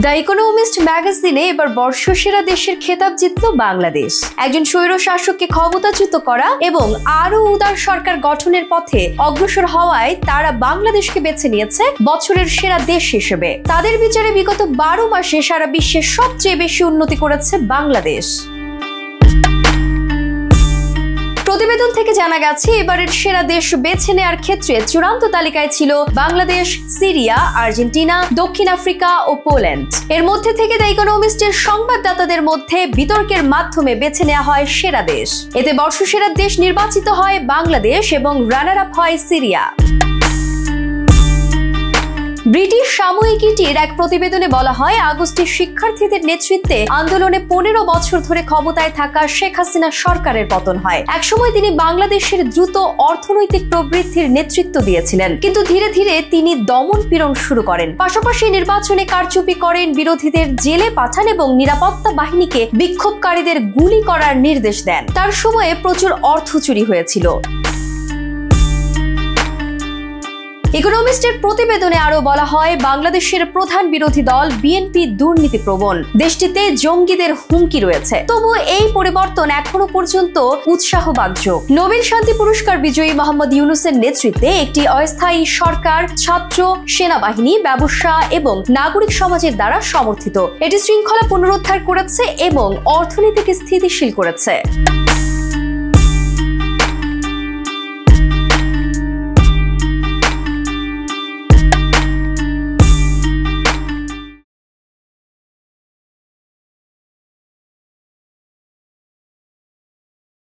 The economist ম্যাগাজিনে এবার বর্ষসেরা দেশের খেতাব জিতল বাংলাদেশ। একজন স্বৈর শাসককে ক্ষমতাচ্যুত করা এবং আরো উদার সরকার গঠনের পথে অগ্রসর হওয়ায় তারা বাংলাদেশকে বেছে নিয়েছে বছরের সেরা দেশ হিসেবে। তাদের বিচারে বিগত 12 মাসে সারা বিশ্বে সবচেয়ে বেশি উন্নতি করেছে বাংলাদেশ। প্রতিবেদন থেকে জানা গেছে এবারের সেরা দেশ বেছে নেওয়ার ক্ষেত্রে চূড়ান্ত তালিকায় ছিল বাংলাদেশ, সিরিয়া, আর্জেন্টিনা, দক্ষিণ আফ্রিকা ও পোল্যান্ড। এর মধ্যে থেকে দ্য ইকোনমিস্টের সংবাদদাতাদের মধ্যে বিতর্কের মাধ্যমে বেছে নেওয়া হয় সেরা দেশ। এতে বর্ষসেরা দেশ নির্বাচিত হয় বাংলাদেশ এবং রানার আপ হয় সিরিয়া। ব্রিটিশ সাময়িকীটির এক প্রতিবেদনে বলা হয়, আগস্টে শিক্ষার্থীদের নেতৃত্বে আন্দোলনে 15 বছর ধরে ক্ষমতায় থাকা শেখ হাসিনা সরকারের পতন হয়। একসময় তিনি বাংলাদেশের দ্রুত অর্থনৈতিক প্রবৃদ্ধির নেতৃত্ব দিয়েছিলেন, কিন্তু ধীরে ধীরে তিনি দমন পীড়ন শুরু করেন। পাশাপাশি নির্বাচনে কারচুপি করেন, বিরোধীদের জেলে পাঠান এবং নিরাপত্তা বাহিনীকে বিক্ষোভকারীদের গুলি করার নির্দেশ দেন। তার সময়ে প্রচুর অর্থ চুরি হয়েছিল। ইকোনমিস্টের প্রতিবেদনে আরো বলা হয়, বাংলাদেশের প্রধান বিরোধী দল বিএনপি দুর্নীতিপ্রবণ, দেশটিতে জঙ্গিদের হুমকি রয়েছে। তবু এই পরিবর্তন এখনো পর্যন্ত উৎসাহবাঞ্জক। নোবেল শান্তি পুরস্কার বিজয়ী মোহাম্মদ ইউনূসের নেতৃত্বে একটি অস্থায়ী সরকার ছাত্র, সেনাবাহিনী, ব্যবসা এবং নাগরিক সমাজের দ্বারা সমর্থিত। এটি শৃঙ্খলা পুনরুদ্ধার করেছে এবং অর্থনীতিকে স্থিতিশীল করেছে।